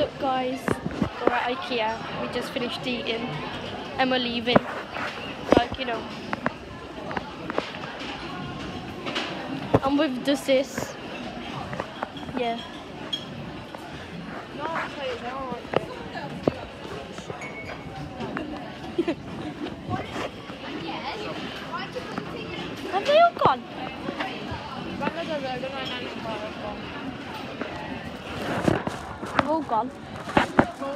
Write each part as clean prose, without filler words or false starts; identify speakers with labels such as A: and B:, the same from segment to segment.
A: up, guys? We're at IKEA. We just finished eating and we're leaving. Like, you know. And we've just this. Yeah. Have they all gone? They've all gone.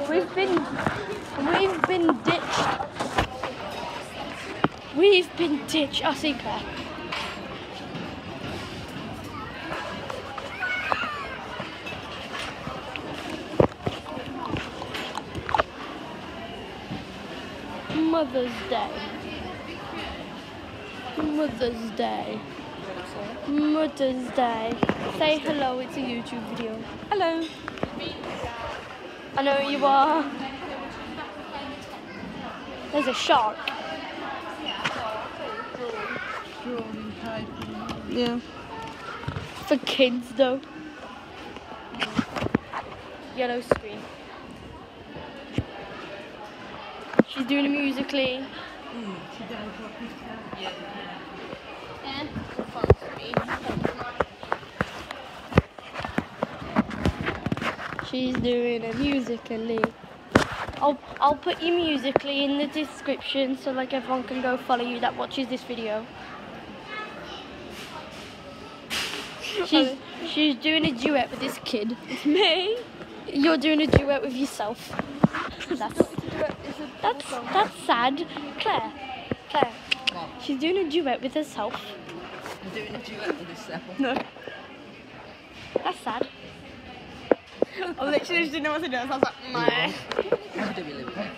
A: We've been ditched. We've been ditched. I see Claire. Mother's Day. Mother's Day. Mother's Day. Say hello, it's a YouTube video. Hello. I know who you are. There's a shark. Yeah. For kids though. Yellow screen. She's doing a Musically. She's doing a Musically. I'll put your Musically in the description so like everyone can go follow you that watches this video. She's doing a duet with this kid. It's me. You're doing a duet with yourself. That's sad. Claire. What? She's doing a duet with herself.
B: I'm doing a duet with herself.
A: No. That's sad.
C: I literally just didn't know what to do, so I was like, meh.
B: How do we live with it?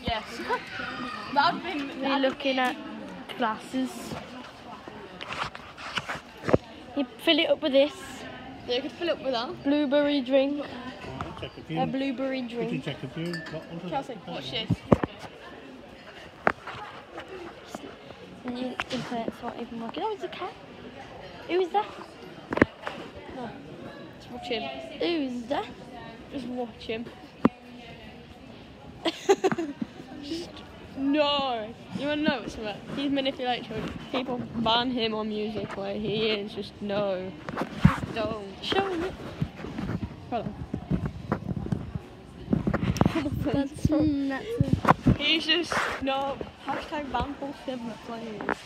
C: Yes. That would have been...
A: We're looking at glasses. You fill it up with this.
C: Yeah, you could fill it with that.
A: Blueberry drink. A blueberry drink.
C: Kelsey, watch this.
A: And the internet's not even working. Oh, it's a cat. Who is that?
C: No. Just watch him.
A: Who is that?
C: Just watch him. No. You want to know what's about? He's manipulating children. People ban him on Musically. He is just no. Just don't.
A: Show me.
C: Hold on.
A: That's it.
C: He's just no. Hashtag ban Paul Simmer, please.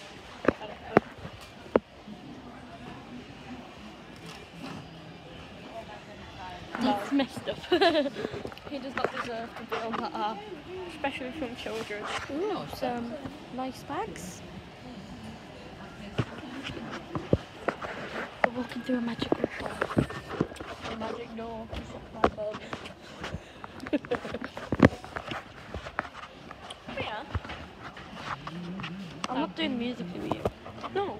A: That's messed up.
C: He does not deserve to be on that app, especially from children.
A: Ooh, some nice bags. We're walking through a magical door.
C: A magic door. My bum. Yeah.
A: I'm not doing music with you.
C: No.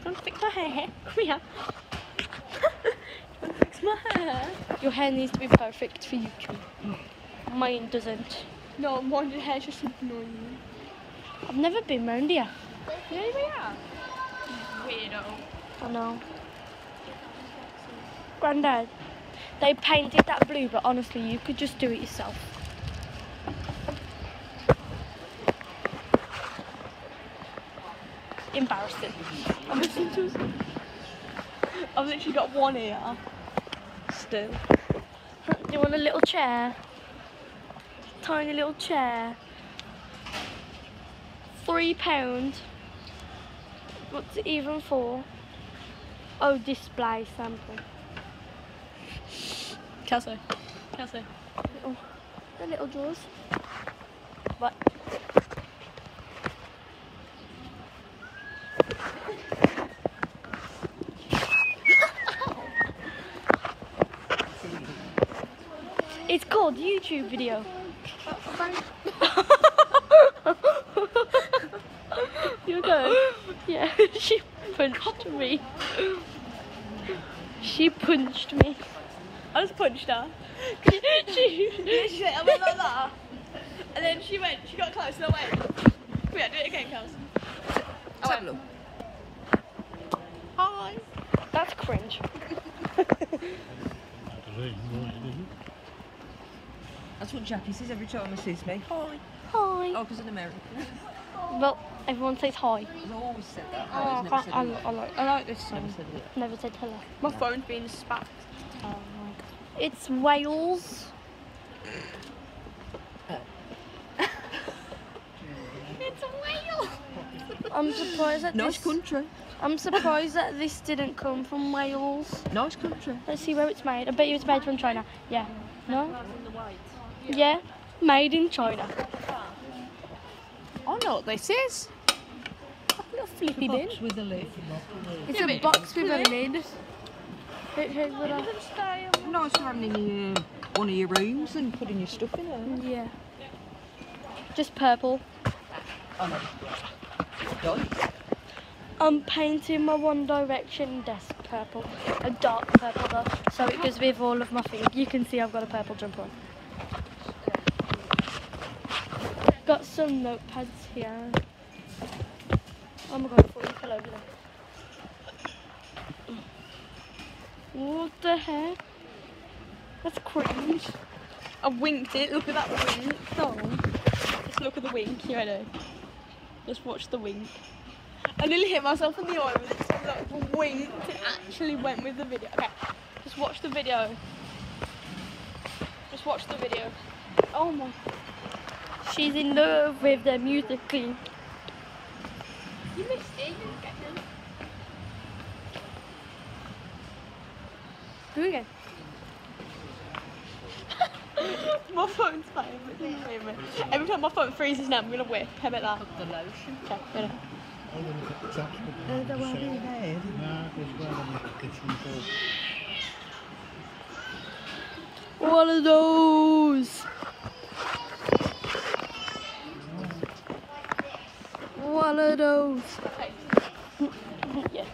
C: Don't fix my hair. Come here. Don't fix my hair.
A: Your hair needs to be perfect for YouTube. Mine doesn't.
C: No, mine your hair's just annoying.
A: I've never been round here.
C: Yeah, we are. Weirdo.
A: I know. Grandad, they painted that blue, but honestly, you could just do it yourself. Embarrassing.
C: I've literally got one ear. Still.
A: Do you want a little chair? Tiny little chair. £3. What's it even for? Oh, display sample.
C: Kelsey.
A: Oh, the little drawers. What? It's called YouTube video. You okay? Yeah, she punched me. She punched me.
C: I just punched her. she went, I went like that. And then she got close and I went. Yeah, do it again, Kels. I went,
B: Look.
C: hi.
A: That's That's cringe.
B: That's what Jackie says every time he sees me. Hi.
A: Hi.
B: Oh, because in America.
A: Well, everyone says hi.
B: I've always said that.
C: Oh,
B: I've never said hello.
C: I like this song.
B: Never said it.
A: Never said hello.
C: My phone's being spat.
A: Oh my god. It's Wales. It's Wales. I'm surprised that
B: Nice
A: this.
B: country.
A: I'm surprised that this didn't come from Wales.
B: Nice country.
A: Let's see where it's made. I bet you it's made from China. Yeah. No? Yeah. Made in China.
C: I know what this is. A little flippy bin.
B: Box with a lid.
A: It's a box with a lid. Here's what I...
B: Nice to have in one of your rooms and putting your stuff in there.
A: Yeah. Just purple.
B: Oh no. Nice.
A: I'm painting my One Direction desk purple. A dark purple though. So it goes with all of my things. You can see I've got a purple jumper on. Got some notepads here. Oh my god, I thought you fell over there. What the heck? That's cringe.
C: I winked it. Look at that wink.
A: Oh.
C: Just look at the wink. You ready? Just watch the wink. I nearly hit myself in the eye with it. Like winked. It actually went with the video. Okay. Just watch the video. Just watch the video.
A: Oh my. She's in love with the musically.
C: You missed it. You didn't get him.
A: Do it again.
C: My phone's failing. Every time my phone freezes now, I'm gonna whip. How about that?
B: The lotion.
C: Okay, ready?
A: One of those. One of those. Yeah.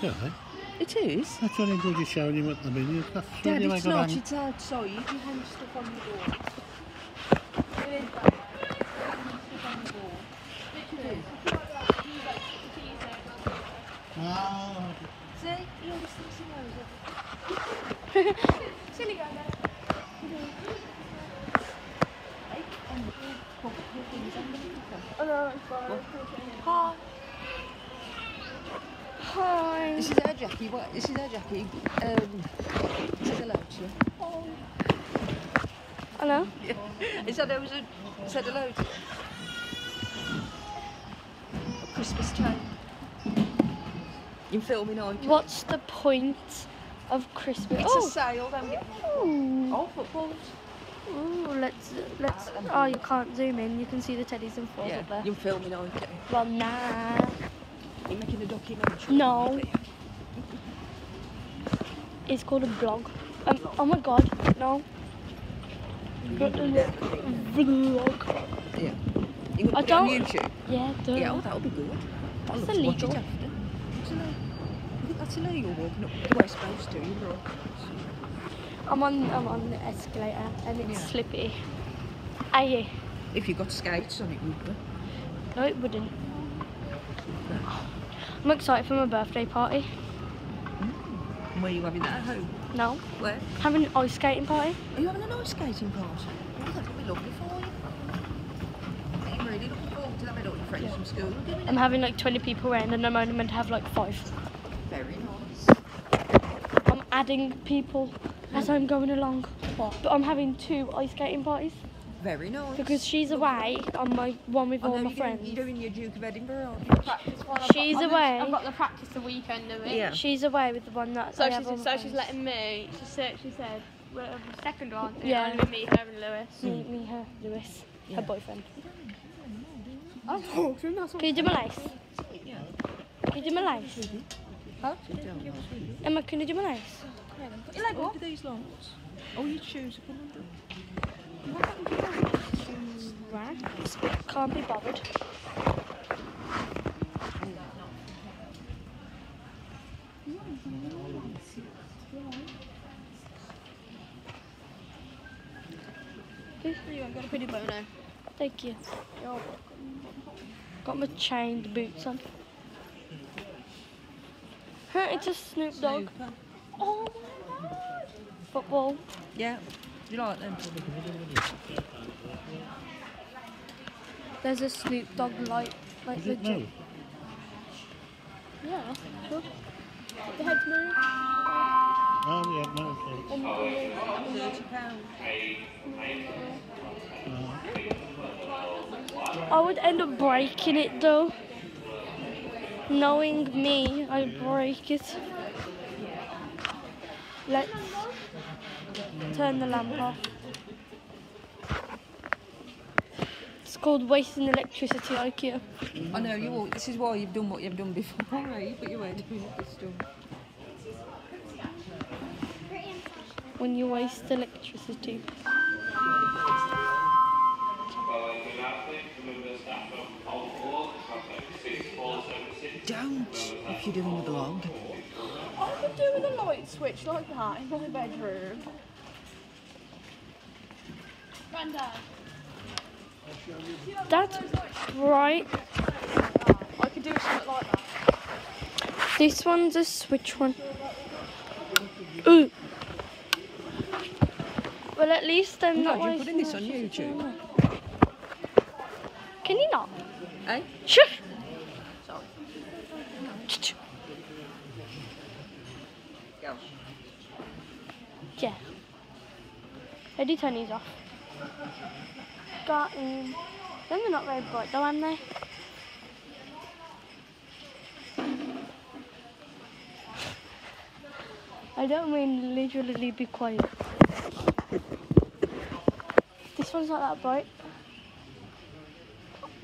D: Okay.
B: It is.
D: That's only good you're showing him what the menu. That's
B: Dad,
D: really
B: it's
D: like
B: not.
D: a
B: It's outside. You can hang stuff on the door.
D: Ah,
B: See? He always thinks he knows it.
C: Silly guy there. Oh no, it's fine. Hi.
A: Hi.
B: This is our Jackie. What? This is our Jackie. Says hello to you.
A: Hello.
B: Yeah. Is that there was a said hello to you? A Christmas time. You're filming on.
A: What's the point of Christmas?
B: It's a sale. Don't get.
A: Ooh.
B: Oh, footballs.
A: Ooh, let's. Oh, you can't zoom in. You can see the teddies and falls
B: Yeah.
A: up there.
B: You're filming on.
A: Well, nah.
B: You're making a documentary.
A: No. It's called a blog. Oh my god, no. Vlog.
B: Yeah. You
A: I
B: put it on
A: don't-
B: YouTube.
A: Yeah, duh.
B: Yeah, oh, that'll be good. I'll
A: That's
B: love to watch it
A: illegal.
B: after. What's illegal? I think that's illegal walking up the way it's supposed to. You're right.
A: I'm on the escalator and it's
B: Yeah.
A: slippy. Aye.
B: If you got skates on it, would be.
A: No, it wouldn't. I'm excited for my birthday party.
B: And where are you having that at home?
A: No,
B: Where?
A: having an ice skating party.
B: Are you having an ice skating party? Oh, that would be lovely for you. I'm really looking forward to that. I don't want your friends from school. Give me
A: I'm having like 20 people around and I'm only meant to have like 5.
B: Very nice.
A: I'm adding people as I'm going along.
B: What?
A: But I'm having 2 ice skating parties
B: Very nice.
A: because she's away on my one with
B: I
A: all
B: know
A: my friends.
B: You're doing your Duke of Edinburgh, aren't you?
C: Practice one.
A: She's away.
C: I've got the practice the weekend of it.
B: Yeah.
A: She's away with the one that
C: So
A: I have on my
C: she's
A: friends.
C: letting me. She said well, the second one.
A: Yeah.
C: Only me, her, and Lewis.
A: Me, her, Lewis, her boyfriend.
C: I'm talking. That's
A: Can you do my lace?
B: Yeah.
A: Can you do my lace?
C: Huh?
A: Emma, can you do my lace?
C: You like what?
B: Look at these lights. Oh, your shoes are coming under.
A: Right. Can't be bothered. This?
C: You got a pretty bow now.
A: Thank you. Got my chained boots on. Huh, it's a Snoop Dogg.
B: Super.
C: Oh my god.
A: Football.
B: Yeah. You like them?
A: There's a Snoop Dogg light. Like
D: Is it
A: legit.
D: new?
A: Yeah, sure.
C: The head's moved.
D: Oh, yeah, no.
B: £30.
A: I would end up breaking it though. Knowing me, I'd break it. Let's turn the lamp off. It's called wasting electricity, IKEA.
B: I know, this is why you've done what you've done before, right? But you weren't doing it this time.
A: When you waste electricity.
B: Don't, if you're doing a vlog.
C: I could do with a light switch like that in my bedroom. Granddad.
A: That's right.
C: I could do something like that.
A: This one's a switch one. Ooh. Well, at least I'm not
B: You're putting this
A: wasting
B: on YouTube.
A: electricity. Can you not?
B: Eh?
A: Shush!
B: Go.
A: Yeah. How do you turn these off? Got in. Then they're not very bright though, am they? I don't mean literally be quiet. This one's not that bright.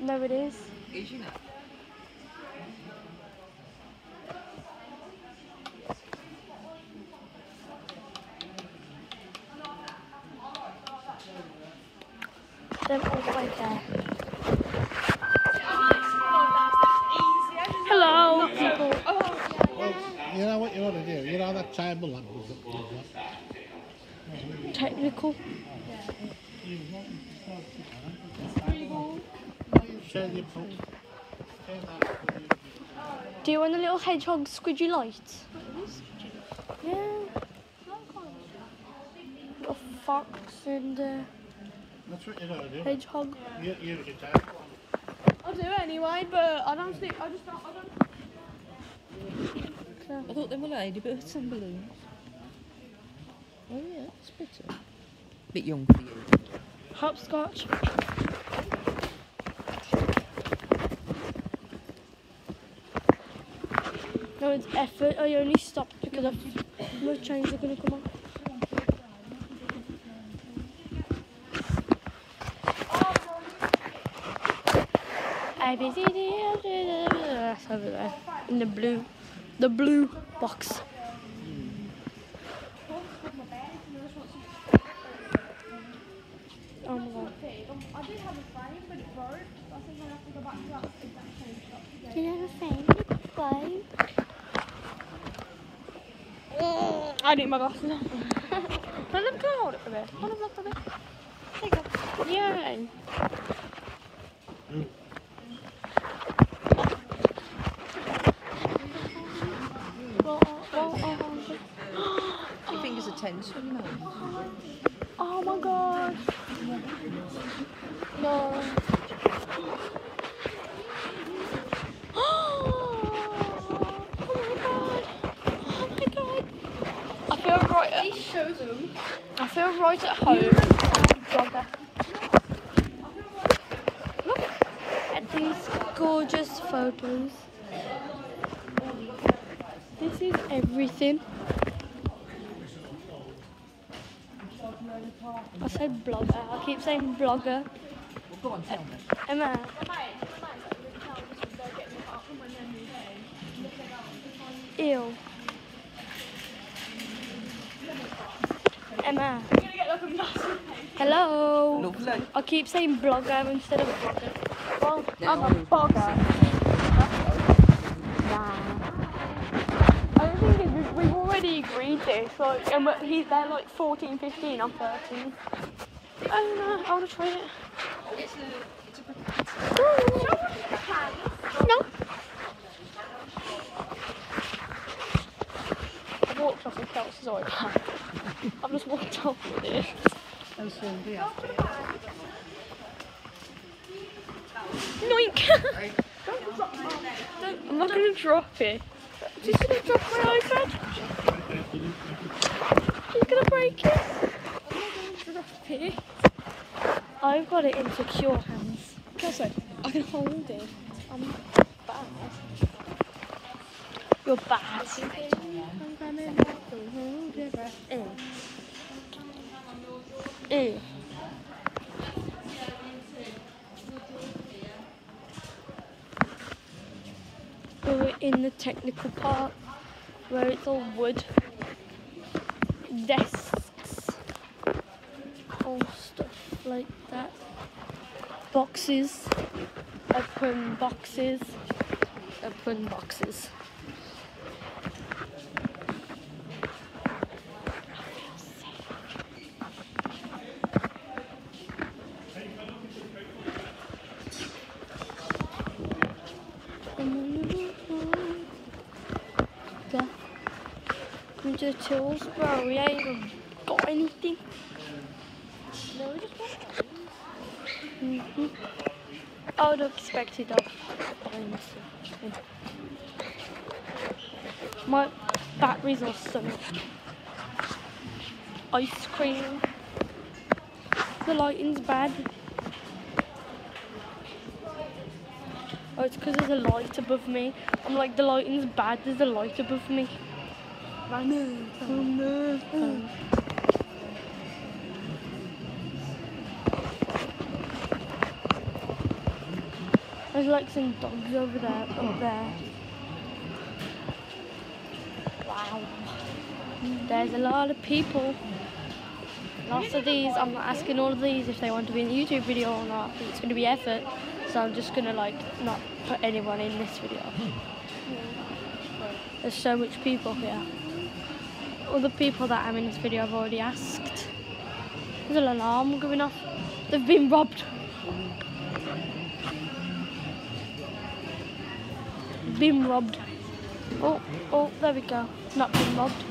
A: No, it is.
B: Is you know?
A: They're all right there. Hello, people.
D: Well, you know what you ought to do? You know that table lamp was up there?
A: Technical.
D: Share your phone.
A: Do you want a little hedgehog squidgy light? Yeah. A fox and a
D: That's what you ought to do.
A: hedgehog.
D: You get that.
C: I'll do it anyway, but I don't think, I don't.
B: I thought they were ladybirds and balloons. Oh yeah, it's pretty. Bit young for you.
A: Hopscotch. No, it's effort. I only stopped because my chains are going to come off. A, B, C, D, E, F, G, H, I, J, K, L, M, N, O, P, Q, R, S, T, U, V, W, X, Y, Z. That's over there. In the blue box. Oh my god.
C: I did have a frame, but it broke. I think I have to go back to that exact same shop again.
A: Do you have a phone?
C: I need my glasses on. Can I hold it for a bit? Hold it for a bit. There you go.
A: Yay.
B: Your fingers are tense when you know.
A: Oh my god. No. Oh my god. I feel right at I feel right at home. Blogger. Look at these gorgeous photos. This is everything. I said blogger. I keep saying blogger.
B: Well, go on, tell me.
A: Emma. Ew. Emma. Hello.
B: Lovely.
A: I keep saying blogger instead of blogger. Well,
B: No.
A: I'm a blogger. I don't think we've already agreed this. Like, and they're like 14, 15, I'm 13. Oh no, I want to try it.
B: It's a
A: No. I've walked off with Kelsey's iPad. I've just walked off with it.
D: And so, yeah.
A: Noink! I'm not going to drop it. She's going to drop my iPad. She's going to break it. I'm not going to drop it. I've got it in secure hands.
C: Kelsey, I can hold it.
A: I'm bad. You're bad. I'm coming back to hold your breath in. We're in the technical part where it's all wood, desks, all stuff like that. Boxes, open boxes, open boxes. Into the tools, bro. We ain't even got anything. No, we just got I would have expected of buying something. My batteries are sunk. Ice cream. The lighting's bad. Oh, it's because there's a light above me. I'm like, the lighting's bad, there's a light above me. I know. There's like some dogs over there, up there. Wow. There's a lot of people. Lots of these, I'm not asking all of these if they want to be in the YouTube video or not. It's going to be effort. So I'm just going to like not put anyone in this video. There's so much people here. All the people that I'm in this video I've already asked. There's an alarm going off. They've been robbed. Been robbed. Oh, there we go. Not been robbed.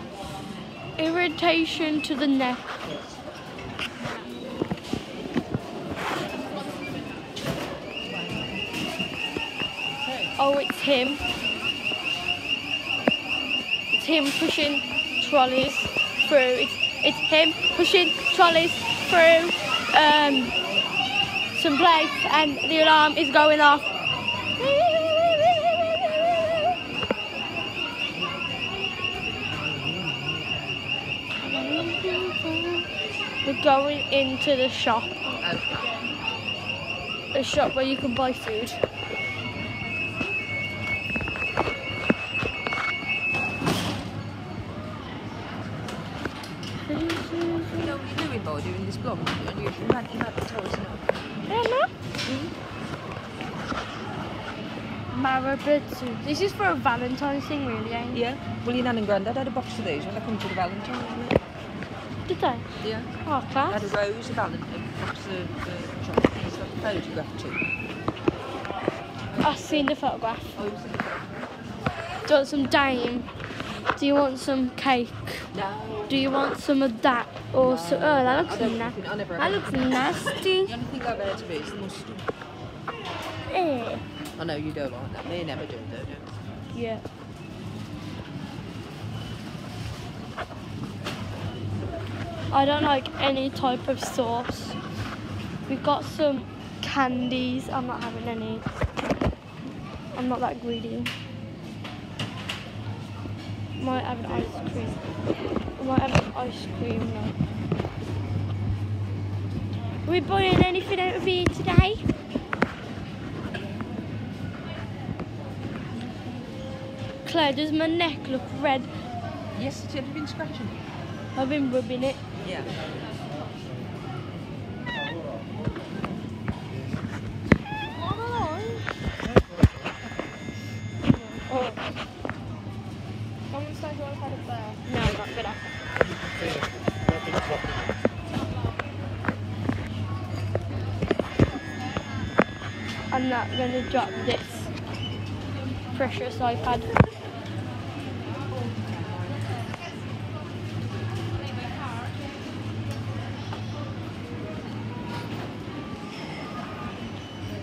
A: Irritation to the neck. Oh, it's him. It's him pushing trolleys through. It's him pushing trolleys through some place, and the alarm is going off. We're going into the shop. A shop where you can buy food.
B: You know what you're doing by doing this vlog? You're ranking up the toys now.
A: Yeah, no? Marabitsu. This is for a Valentine's thing, really, ain't it?
B: Yeah. Well, your nan and granddad had a box of these when they come to the Valentine, didn't they?
A: Did they?
B: Yeah.
A: Oh,
B: They
A: class.
B: had a rose, a Valentine, a box of chocolates, like a photograph too.
A: I've seen the photograph.
B: Oh, you've seen the photograph?
A: Do you want some dame? Do you want some cake?
B: No.
A: Do you want some of that? Or so, oh, that looks
B: I don't
A: nasty.
B: think- I never
A: That
B: had
A: looks
B: it.
A: nasty.
B: The only thing I've had to be is the mustard.
A: Eh.
B: I know you don't like that. Me never do, though, do.
A: Yeah. I don't like any type of sauce. We've got some candies. I'm not having any. I'm not that greedy. Might have an ice cream. I might have an ice cream now. Are we buying anything out of here today? Claire, does my neck look red?
B: Yes, have you been scratching it?
A: I've been rubbing it.
B: Yeah.
A: Oh.
C: Someone's like, I've had it there.
A: No, not good. I'm not going to drop this precious iPad.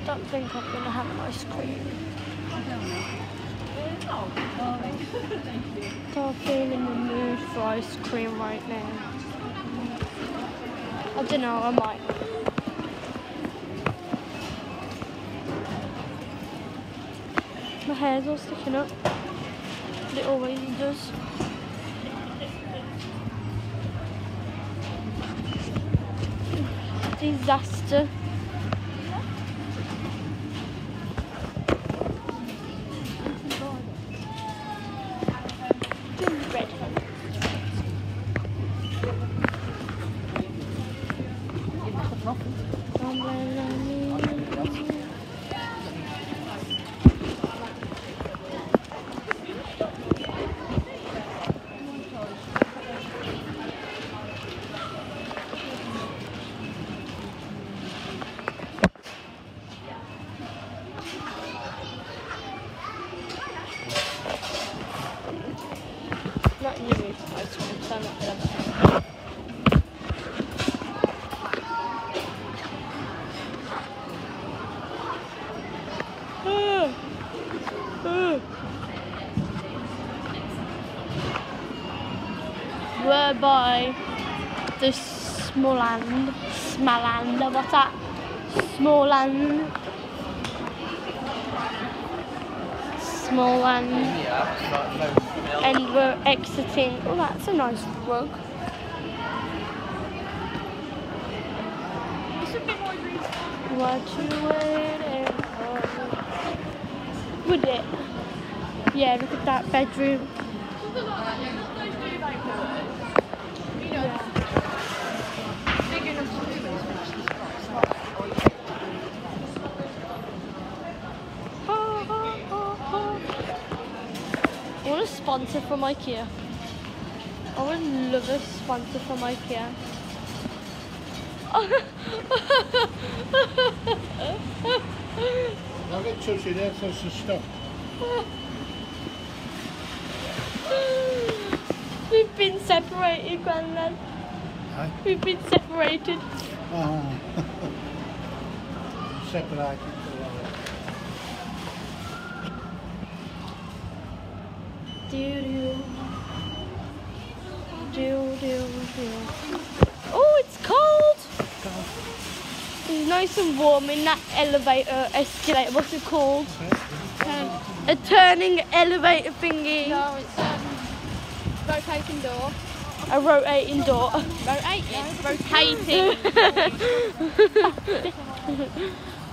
A: Don't think I'm going to have an ice cream. Don't feel in the mood for ice cream right now. I don't know, I might. My hair's all sticking up. But it always does. Disaster. Gingerbread. Not in the mood for ice cream, so I'm not going to. We're by the Småland, what's that? Småland. And we're exiting. Oh, that's a nice rug. What you waiting for? Would it? Yeah, look at that bedroom. I want a sponsor from IKEA. I would love a sponsor from IKEA.
D: I'll get touchy there, so it's stuff.
A: We've been separated, Grandad.
D: Huh?
A: We've been separated.
D: Oh. Separated.
A: Oh, it's cold. It's nice and warm in that elevator, escalator. What's it called? A turning elevator thingy.
C: No, it's rotating door.
A: A rotating door.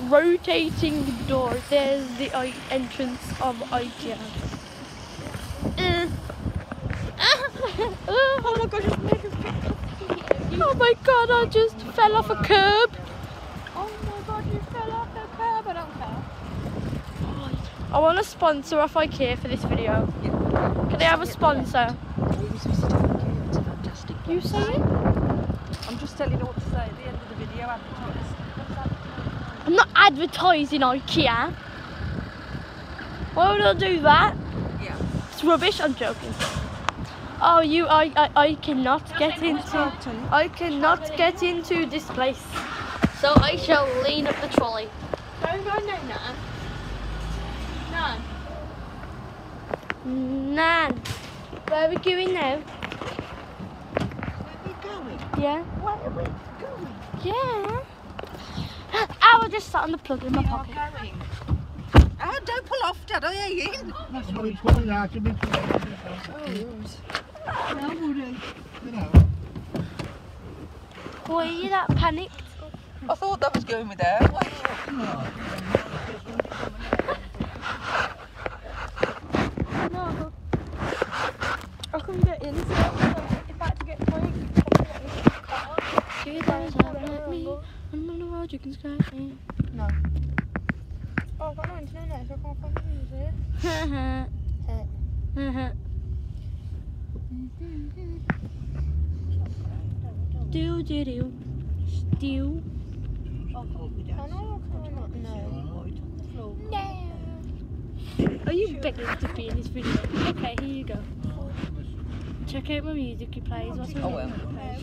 A: Rotating door. There's the entrance of IKEA.
C: Oh my gosh,
A: Oh my god, I just fell off a curb.
C: oh my god, you fell off the curb. I don't care.
A: I want a sponsor off IKEA for this video. Can they have a sponsor? You say it?
B: I'm just telling you what to say at the end of the video.
A: I'm not advertising IKEA. Why would I do that?
B: Yeah.
A: It's rubbish, I'm joking. Oh, I cannot get into. I cannot get into this place. So I shall lean up the trolley.
C: Don't go no, Nan. Nan.
A: Nan, where are we going now?
B: Where are we going?
A: Yeah.
B: Where are we going?
A: Yeah. I will just sat on the plug in my pocket.
B: Going. Oh, don't pull off, Dad. I hear you.
D: That's what it's going out. You know.
A: Were you that panicked?
B: I thought that was going with her.
A: No.
C: I couldn't get in, so if I had to get to my car.
A: You guys have let me. I'm on the road, you can scratch me.
C: No. Oh, I've got no internet now, so I can't find the music.
A: Do do do. Do.
C: I know I can't. No.
B: floor.
C: No. Are you begging to be in this video? Okay, here you go. Check out my music he plays. What's my music he plays?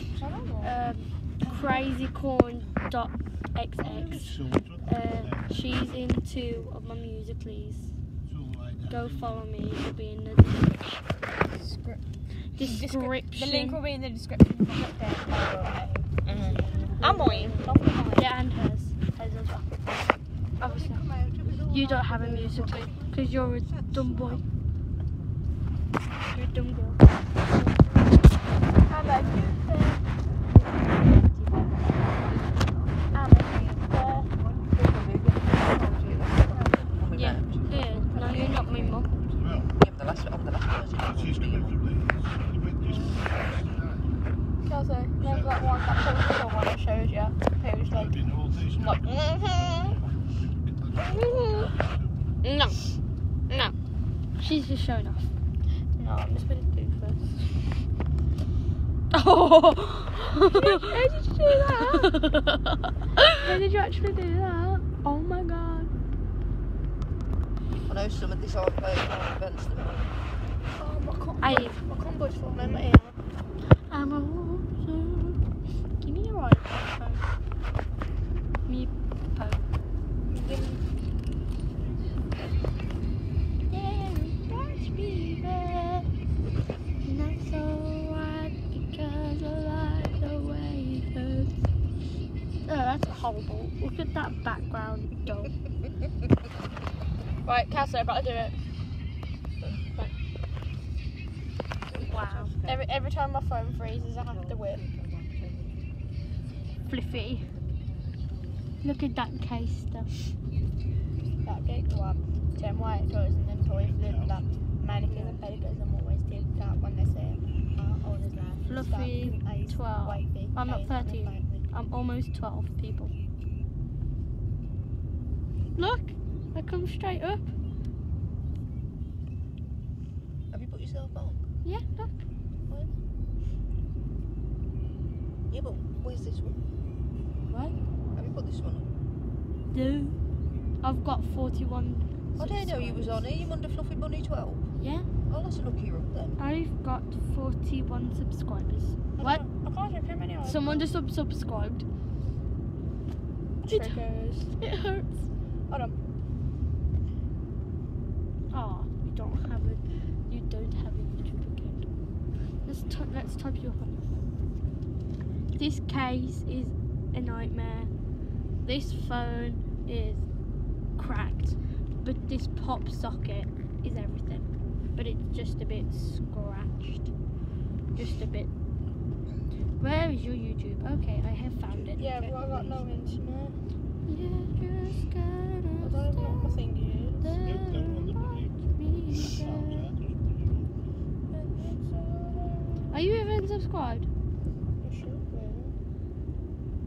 C: Crazycorn.xx. She's in 2 of my music, please. Go follow me. It'll be in the description.
A: The link will be in the description. And mine.
C: Yeah, and hers. Hers as well. Obviously. You don't have a music because you're a dumb boy. You're a dumb girl.
A: How about you?
C: Yeah. No, you're not my mum.
B: Yeah, but the last version.
A: Kelsey, remember that one, that picture one I showed you? It was like,
C: No. No. She's just showing off.
A: no, I'm just gonna do first.
C: Oh!
A: How did you do that? How did you actually do that? Oh my god.
B: I know some of these are events that
C: I
A: My combo's falling in my ear.
C: am a loser. Give me your iPhone. Me phone. Yeah, watch me back. Not so right because I like the way it hurts. Oh, that's horrible. Look at that background, dog.
A: Right, Kelsey, I've got to do it.
C: Wow.
A: Every time my phone freezes, I have to whip.
C: Fluffy. Look at that case stuff.
A: That big one. Ten white toys and then toy flip that mannequins and pedicures. I'm always take that when they say, oh, there's that.
C: Fluffy, 12. I'm not 13. I'm almost 12, people. Look, I come straight up.
B: Have you put yourself on?
C: Yeah, look.
B: Yeah, but where's this one?
C: What?
B: Have you put this one on?
C: No. I've got 41.
B: I didn't know you was on here. You under Fluffy Bunny 12.
C: Yeah,
B: Oh, let's look you up then.
C: I've got 41 subscribers. What?
A: I can't check how many are.
C: Someone just subscribed.
A: Triggers.
C: It hurts.
A: Hold on.
C: Oh, you don't have a YouTube account. Let's type you up on. This case is a nightmare. This phone is cracked, but this pop socket is everything. But it's just a bit scratched. Just a bit. Where is your YouTube? Okay, I have found it.
A: Yeah, but I got no internet.
C: You just
A: I don't even know what my thing is.
C: Are you even subscribed?
A: You should be.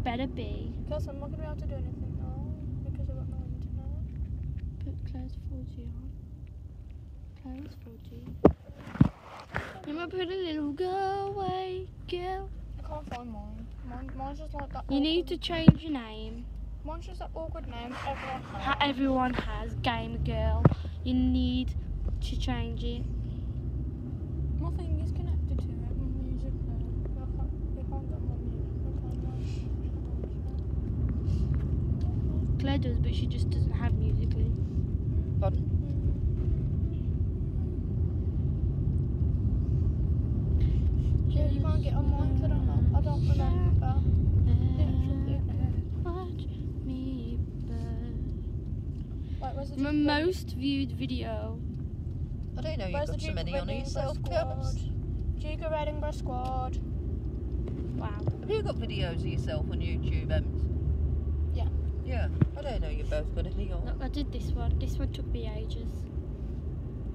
C: Better be.
A: Because I'm not going to be able to do anything now because I've got no internet.
C: Put Claire's 4G on. Claire's 4G. I'm gonna put a little go away, girl.
A: I can't find mine. Mine's just like that.
C: You need to change your name.
A: Mine's just that awkward name everyone has.
C: Everyone has Game Girl. You need to change it.
A: My thing is connected to it. My music there. I can't get my music.
C: Claire does, but she just doesn't have Musical.ly.
B: Pardon?
A: Yeah, you can't get on mine because I don't know. I don't remember.
C: Watch me burn.
A: Wait, where's the
C: My most viewed video.
B: I don't know you've
A: Where's the
B: got so
A: Duke
B: many
A: of
B: on
A: Edinburgh
B: yourself,
A: squad?
B: Cubs.
A: Duke of Edinburgh squad.
C: Wow.
B: Have you got videos of yourself on YouTube, Ems?
A: Yeah.
B: Yeah. I don't know you've both got any on.
C: Look, I did this one. This one took me ages.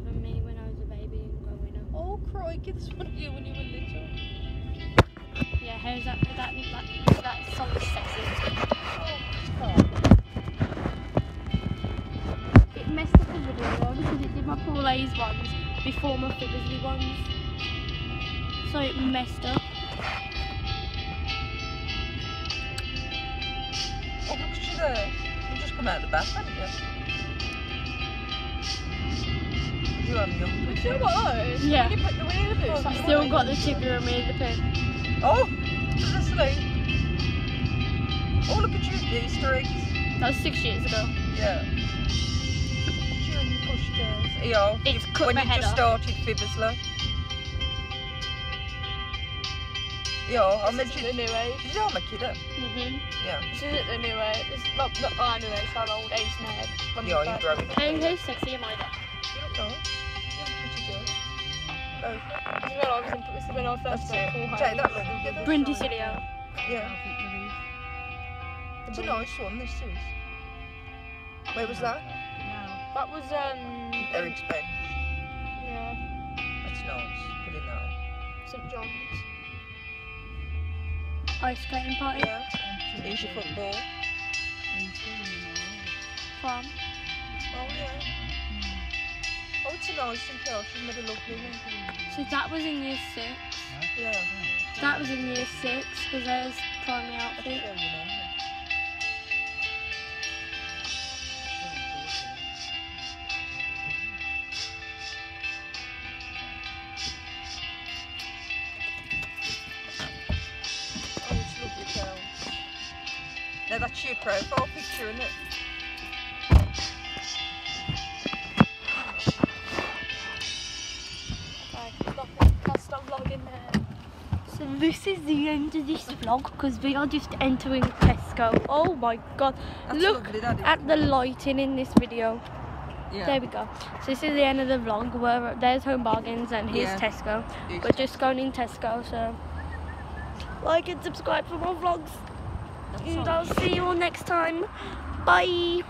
C: For me when I was a baby and growing up.
B: Oh, crikey, this one of you when you were little.
C: Yeah, how's that song is sexy.
B: Oh,
C: It messed up the video though because it did my Paul A's ones before my Figgersley ones. So it messed up.
B: oh, look at you there. You just come out of the bath, haven't you? You haven't got
A: You still got those?
C: Yeah.
A: When you put the wheel boots,
C: Still got the chicken and me the pin.
B: Oh, does it sleep? Oh, look at you, Easter eggs.
C: That was 6 years ago.
B: Yeah. During the pushchairs. Yeah.
C: It's cut
B: when
C: my
B: you
C: head
B: just
C: off.
B: started Fibbersley. Yeah, I
A: This
B: mentioned.
A: isn't the new age.
B: Did you make it up? Yeah.
A: This isn't the new age. This is not our new age, our old age nerd. When we
B: Yeah,
A: first-
B: you're growing up.
C: Hey, how sexy am I there?
B: You look nice. You look pretty good. Oh,
A: This is when I
B: that's
A: first
B: it.
A: went full
B: Take
A: home.
B: that look. Get that
C: Brindy
B: shine.
C: Cilio.
B: Yeah. It's a nice one, this is. Where was that?
A: That was
B: Eric's bench.
A: yeah,
B: That's nice. Put in that.
A: St John's.
C: Ice skating party.
B: Yeah. Here's your football.
C: Farm.
B: Oh, yeah. Oh, it's a nice and cute. She's made a lovely one.
C: So that was in year 6.
B: Yeah.
C: That was in year 6 because there's primary
B: I'll
C: outfit.
B: show you now. Oh, it's lovely, girls. Now that's your profile picture, isn't it?
A: I'll stop vlogging there.
C: So this is the end of this vlog because we are just entering Tesco. Oh my god.
B: That's
C: Look
B: lovely, that is.
C: at the lighting in this video.
B: Yeah.
C: There we go. So this is the end of the vlog. There's Home Bargains and here's
B: Yeah.
C: Tesco.
B: Here's
C: We're just going in Tesco, so like and subscribe for more vlogs. And I'll see you all next time. Bye.